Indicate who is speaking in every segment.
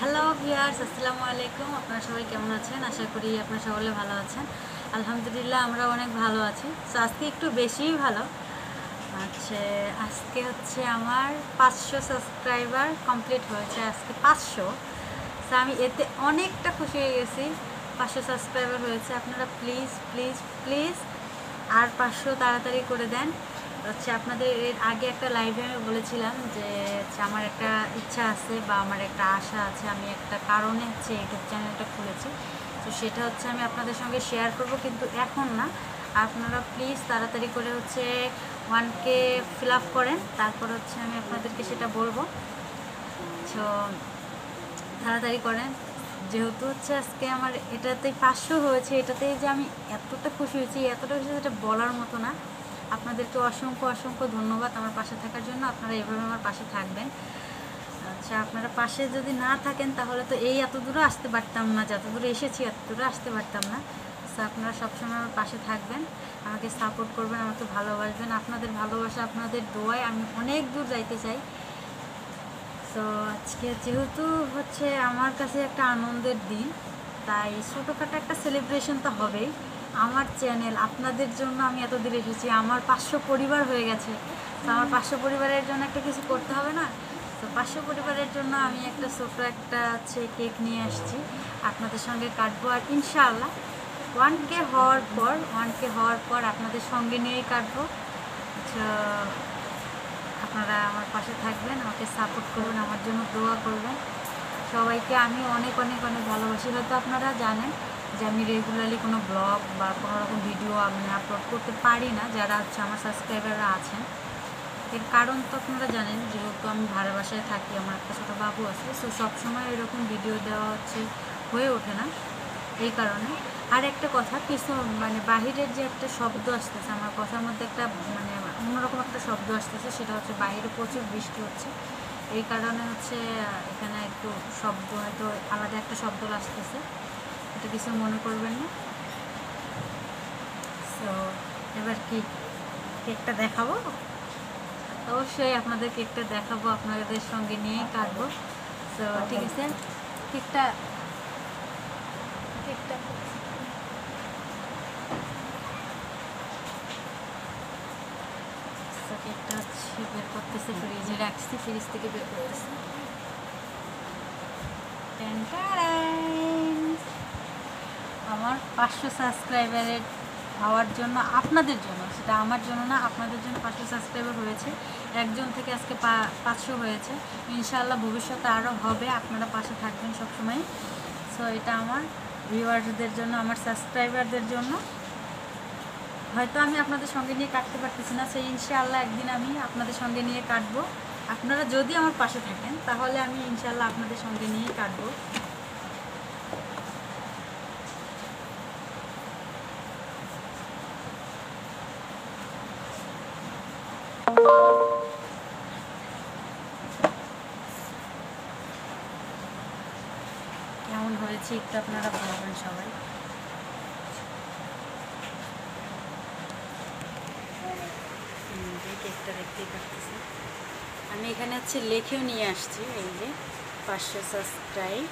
Speaker 1: Hello viewers, আসসালামু আলাইকুম। আপনারা সবাই কেমন আছেন? আশা করি আপনারা সকলে ভালো আছেন। আলহামদুলিল্লাহ আমরা অনেক ভালো আছি। সো আজকে একটু বেশিই ভালো। আজকে হচ্ছে আমার 500 সাবস্ক্রাইবার কমপ্লিট হয়েছে। আজকে 500। সো আমি এতে অনেকটা খুশি হয়ে গেছি। 500 সাবস্ক্রাইবার হয়েছে। আপনারা প্লিজ প্লিজ প্লিজ আর 500 তাড়াতাড়ি করে দেন। আপনাদের এর আগে একটা লাইভে আমি বলেছিলাম যে আমার একটা ইচ্ছা আছে বা আমার একটা আশা আছে, আমি একটা কারণে ইউটিউব চ্যানেলটা খুলেছি। তো সেটা আমি আপনাদের সঙ্গে শেয়ার করব, কিন্তু এখন না। আপনারা প্লিজ তাড়াতাড়ি করে 1K ফিল আপ করেন, তারপর আমি আপনাদেরকে সেটা বলবো। তো তাড়াতাড়ি করেন, যেহেতু আজকে আমার এটাতেই 500 হয়েছে। এটাতেই যে আমি এতটা খুশি হয়েছি, এটা বলার মতো না। আপনাদেরকে অসংখ্য অসংখ্য ধন্যবাদ আমার পাশে থাকার জন্য। আপনারা এভাবে আমার পাশে থাকবেন। আপনারা পাশে যদি না থাকেন তাহলে তো এত দূরে আসতে পারতাম না, যত দূরে এসেছি এত দূরে আসতে পারতাম না। আপনারা সবসময় আমার পাশে থাকবেন, আমাকে সাপোর্ট করবেন, আমাকে ভালোবাসবেন। আপনাদের ভালোবাসা, আপনাদের দোয়ায় আমি অনেক দূর যাইতে চাই। তো আজকে যেহেতু আমার কাছে একটা আনন্দের দিন, তাই ছোটোখাটো একটা সেলিব্রেশন তো হবেই। আমার চ্যানেল আপনাদের জন্য আমি এত দূরে এসেছি, আমার 500 পরিবার হয়ে গেছে। তো আমার 500 পরিবারের জন্য একটা কিছু করতে হবে না? তো 500 পরিবারের জন্য আমি একটা ছোটো একটা কেক নিয়ে আসছি, আপনাদের সঙ্গে কাটবো। আর ইনশাআল্লাহ 1K হওয়ার পর আপনাদের সঙ্গে নিয়েই কাটবো। আপনারা আমার পাশে থাকবেন, আমাকে সাপোর্ট করবেন, আমার জন্য দোয়া করবেন। সবাইকে আমি অনেক অনেক অনেক ভালোবাসি। হয়তো আপনারা জানেন যে আমি রেগুলারলি কোনো ব্লগ বা কোনো রকম ভিডিও আমি আপলোড করতে পারি না, যারা আমার সাবস্ক্রাইবাররা আছেন। এর কারণ তো আপনারা জানেন, যেহেতু আমি ভাড়া বাসায় থাকি, আমার একটা ছোটো বাবু আছে। সো সবসময় এরকম ভিডিও দেওয়া হয়ে ওঠে না, এই কারণে। আর একটা কথা, কিছু বাহিরের যে একটা শব্দ আসতেছে আমার কথার মধ্যে, একটা অন্যরকম একটা শব্দ আসতেছে, সেটা বাইরে প্রচুর বৃষ্টি হচ্ছে। এই কারণে এখানে একটু শব্দ, হয়তো আলাদা একটা শব্দ আসতেছে, এটা কিছু মনে করবেন না। সো এবার কি কেকটা দেখাবো? অবশ্যই আপনাদের কেকটা দেখাবো, আপনাদের সঙ্গে নিয়েই কাটবো। তো ঠিক আছে, কেকটা কেকটা বের করতেছে, ফ্রিজে রাখছি, ফ্রিজ থেকে বের করতেছে। আমার 500 সাবস্ক্রাইবারের হওয়ার জন্য, আপনাদের জন্য, সেটা আমার জন্য না, আপনাদের জন্য 500 সাবস্ক্রাইবার হয়েছে। একজন থেকে আজকে 500 হয়েছে। ইনশাআল্লাহ ভবিষ্যতে আরও হবে। আপনারা পাশে থাকবেন সবসময়। সো এটা আমার ভিউয়ারদের জন্য, আমার সাবস্ক্রাইবারদের জন্য। হয়তো আমি আপনাদের সঙ্গে নিয়ে কাটতে পারতেছি না, সেই ইনশাআল্লাহ একদিন আমি আপনাদের সঙ্গে নিয়ে কাটবো। আপনারা যদি আমার পাশে থাকেন তাহলে আমি ইনশাআল্লাহ আপনাদের সঙ্গে নিয়েই কাটবো। কেমন হয়েছে একটু আপনারা বলবেন সবাই। কেকটা দেখতেই পাচ্ছি আমি এখানে লেখেও নিয়ে আসছি, এই যে 500 সাবস্ক্রাইব।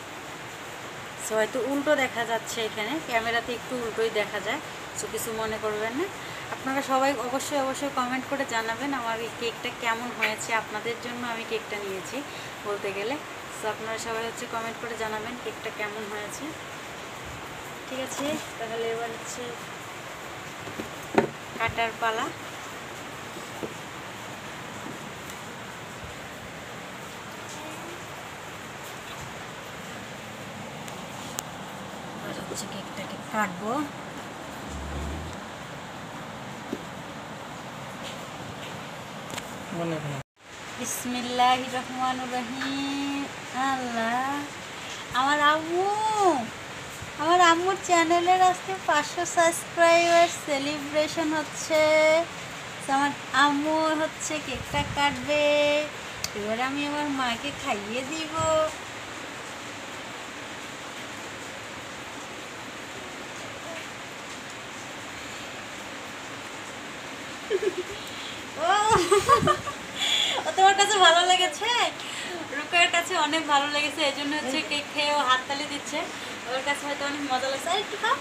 Speaker 1: সো হয়তো উল্টো দেখা যাচ্ছে, এখানে ক্যামেরাতে একটু উল্টোই দেখা যায়। সো কিছু মনে করবেন না। আপনারা সবাই অবশ্যই অবশ্যই কমেন্ট করে জানাবেন আমার এই কেকটা কেমন হয়েছে। আপনাদের জন্য আমি কেকটা নিয়েছি বলতে গেলে। সো আপনারা সবাই কমেন্ট করে জানাবেন কেকটা কেমন হয়েছে। ঠিক আছে, তাহলে এবার কাটার পালা। কেকটাকে কাটবো। বিসমিল্লাহির রহমানির রহিম। আল্লাহ, আমার আম্মুর চ্যানেলের আজকে 500 সাবস্ক্রাইবার সেলিব্রেশন হচ্ছে। আমার আম্মু কেকটা কাটবে, এবার আমি আমার মাকে খাইয়ে দিব। ও তোমার কাছে ভালো লেগেছে? রুকার কাছে কাছে অনেক ভালো লেগেছে, এই জন্য হচ্ছে কেক খেয়ে ও হাততালি দিচ্ছে। ওর কাছে হয়তো অনেক মজা লাগছে। আর একটু খাও।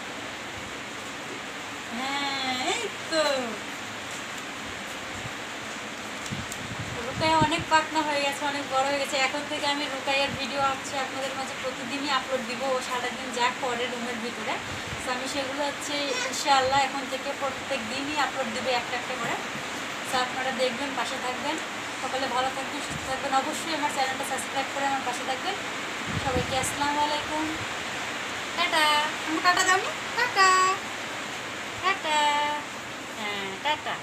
Speaker 1: হ্যাঁ, এই তো রুকাইয়া অনেক পাকনা হয়ে গেছে, অনেক বড় হয়ে গেছে। এখন থেকে আমি রুকাইয়ার ভিডিও হচ্ছে আপনাদের মাঝে প্রতিদিনই আপলোড দিব। ও সারাদিন যা করে রুমের ভিতরে, তো আমি সেগুলো হচ্ছে ইনশাআল্লাহ এখন থেকে প্রত্যেক দিনই আপলোড দিবে একটা একটা করে। তো আপনারা দেখবেন, পাশে থাকবেন। সকলে ভালো থাকবেন, সুস্থ থাকবেন। অবশ্যই আমার চ্যানেলটা সাবস্ক্রাইব করে আমার পাশে থাকবেন। সবাইকে আসসালামু আলাইকুম, টাটা। টাটা দাও নি, টাটা টাটা। হ্যাঁ, টাটা।